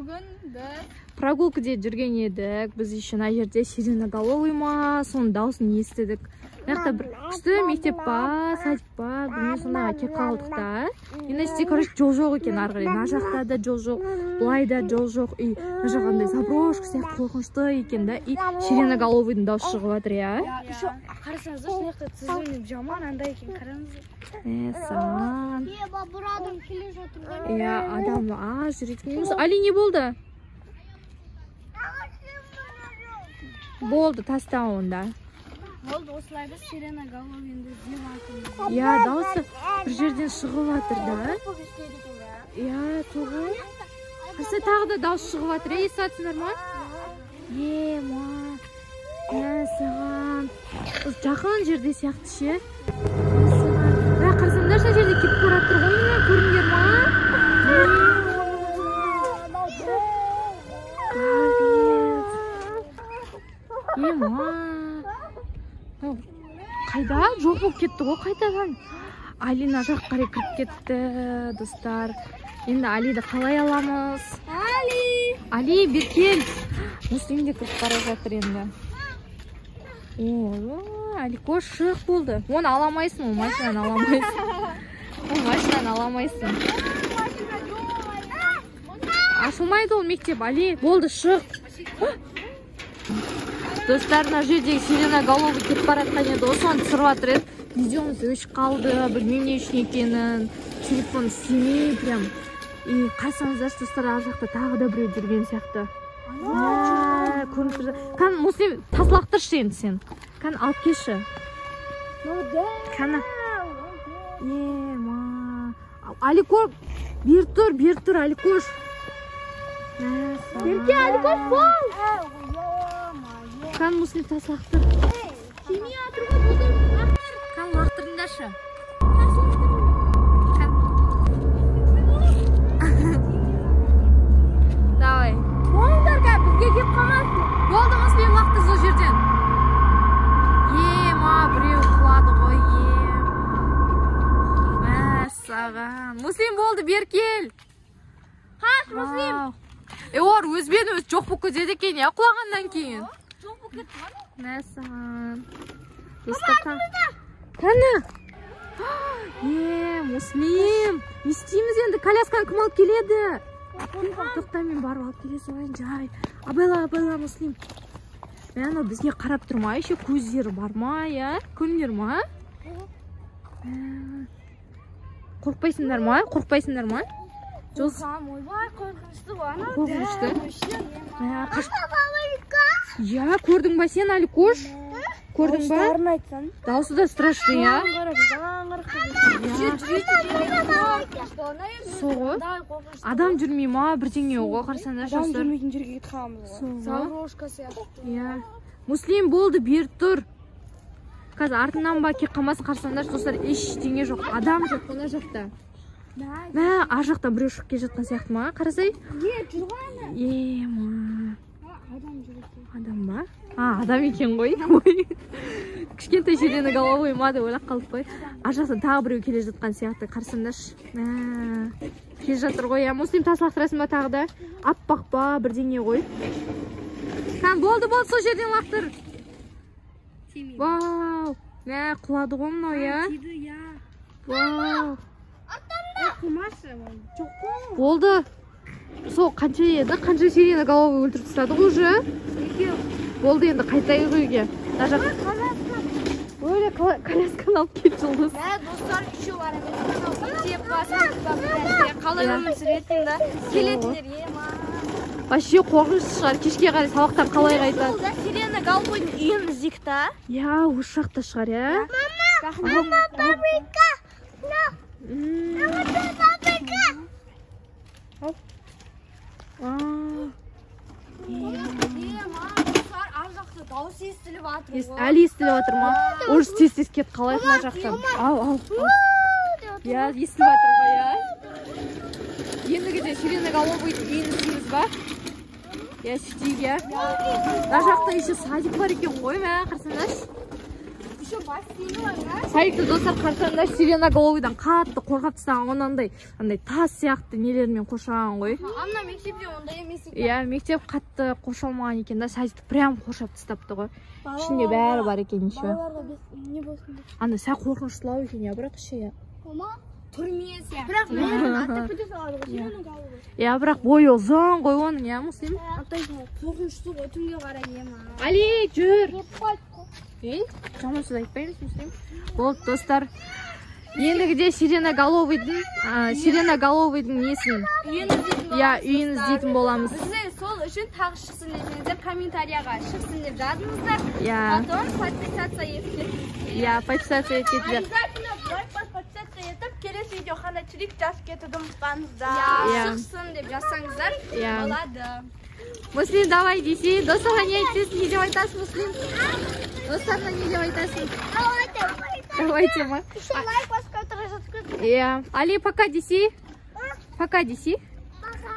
бүгін біз прогулкада жүрген едік. Біз еще мына жерде сиреноголовый ма, соның дауысын естідік. Мына бір күшті мектеп па, садик па, білмеймін, сонда кеп қалдық та. Енді короче жол жоқ екен ары қарай. Мына жақта да жол жоқ, былай да жол жоқ. И мына жақ андай заброшка сияқты қорқынышты екен да. И сиреноголовыйдың дауысы шығып жатыр, иә. еще қарасаңыздар, сол жақта тізіліп жаман андай екен, қараңыздар. Саған. Бір адам келе жатыр. Иә, адам жүретін. Али, не болды? Болды, таста онда. Болды, осылай біз сиреноголовыйды іздеп жатырмыз. Иә, дауысы бір жерден шығып жатыр да. Иә, соған. Қарсы тағы да дауыс шығып жатыр. Естатсыңдар ма? Ма. Саған. Жақын жерде сияқты ше. Қарсаңдар ша жерде кетіп бара жатыр ғой, міне көріңдер ма? Қайда? Жоқ болып кетті ғой қайтадан. Алина жақ қарай кіріп кетті, достар. Енді Алиді қалай аламыз? Али, бер кел. Муслим де кіріп бара жатыр енді. Алико шық болды. Оны аламайсың, ол машинаны аламайсың. Ол машинаны аламайсың. Ашылмайды ол мектеп, Али. Болды, шық. Достар, мына жердегі сиреноголовый кетіп бара жатқан еді, осыны түсіріп жатыр еді. Видеомыз өшіп қалды, білмеймін не үшін екенін. Телефон істемей прям. И қарсаңыздар, достар, ар жақта тағы да біреу жүрген сияқты. Көрініп тұрды. Қан, Муслим, таслақтыршы енді сен. Қан, алып келші. Қана. Аликош, бер тұр, Аликош. Берке, Аликош, бол! Қан, Муслим, таслақтыр. Кемей атырға болдыр. Қан, лақтырындашы. Давай. Болыңдар қа, бізге кеп қалмасын. Болды, Муслим, лақтыр сол жерден. Біреу құлады ғой, Мәссаған. Муслим, болды, бер кел. Қаш, Муслим? Ор, өзбен өз жоқ бұл көзеді екен, я құлағаннан кейін. Жоқ бұл кетті ма? Мәссаған. Қаны? Муслим, не істейміз енді? Колясканы кім алып келеді? Тоқта, мен барып алып келесі ойын жай. Абайла, Муслим. Мәні бізге қарап тұрма, еще көздері бар ма, я? Көріңдер ма? Қорқпайсыңдар ма? Қорқам, ойбай, қорқынышты ғана. Қорқынышты? Я, көрдің ба сен, Аликош? Көрдің ба? Дауыстарын айтсан. Дауысы да страшный, я? Соғы? Адам жүрмей ма? Бірдеңе оға қарсаңдар жастар. Адам жүрмейтін жерге кет қамыз ғой. Заброшка сияқты. Муслим, болды, бер тұр. Қазір артынан ба кек қамасын қарсаңдар, достар, ештеңе жоқ. Адам жоқ, ona жақта. Ар жақтан біреу шығып кел жатқан сияқты ма? Қарасай? Жүрғаны. Адам ба? Адам екен ғой. Кішкентай сиреноголовый ма деп ойлап қалып қой. Ар жақтан тағы біреу келе жатқан сияқты. Қарсаңдаршы. Келе жатыр ғой. Муслим, тас лақтырасың ба тағы да? Аппақ па, бірдеңе ғой. Болды, сол жерден лақтыр. Вау. Құлады ғой мынау, я? Вау. Болды. Сол қанша еді? Қанша сиреноголовый өлтіріп тастадық уже? Болды, енді қайтайық үйге. Өлі колясканы алып кет, Жұлдыз. Достар, үші бар емес. Мектеп басын қалай өмір сүретін да келетіндер, Вообще қорқынышты шығар, кешке қарай сабақтан қалай қайтады? Сиреноголовыйдың үйін іздейік та. Я, осы жақта шығар, я? Мама, паприка! Дауыс естіліп атыр ғой. Әлі естіліп атыр ма? Орыс тез кет қалайды мына жақтан. Ал. Я, естіліп атыр ғой, я? Ендігіде сиреноголовыйдың үйін іздейміз ба? Я сөйтейік, я? Мына жақта еще садик бар екен ғой, қарсаңдаршы. Еще Садикте достар қарасаңдар сиреноголовыйдан қатты қорғап тастаған, онандай андай тас сияқты нелермен қоршаған ғой. Ана мектепте ондай емес екен. Иә, мектеп қатты қоршалмаған екен да, садикті прям қоршап тастапты ғой. Ішінде бәрі бар екен еще. Балаларға не болсын деп. Анда сәл қорқыныштылау екен, я, бірақ іші. Түрме сияқты. Бірақ мен аттап кете салады ғой, сиреноголовый. Я, бірақ бойы ұзын ғой оның, я, Муслим. Қорқынышты ғой, түнге қарай ема. Али, жүр. Ей, жаман сөз айтпаймыз, Муслим. Болды, достар. Ендігіде сиреноголовыйдың несін, үйін іздейтін боламыз. Сіздер сол үшін тағы шықсын десеңіздер, комментарияға шықсын деп жазыңыздар. Потом подписаться етіп. Подписаться етіп. Обязательно подписаться етіп, келесі видео қандай чирик жазып кетуді ұмытпаңыздар. Шықсын деп жазсаңыздар, болады. Муслим, давай десе, достарға не айтасың, не деп айтасың, Муслим? Достарына не деп айтасың? Давайте, ма. Еще лайк поставьте. Али, пока десе. Пока десе. Пока.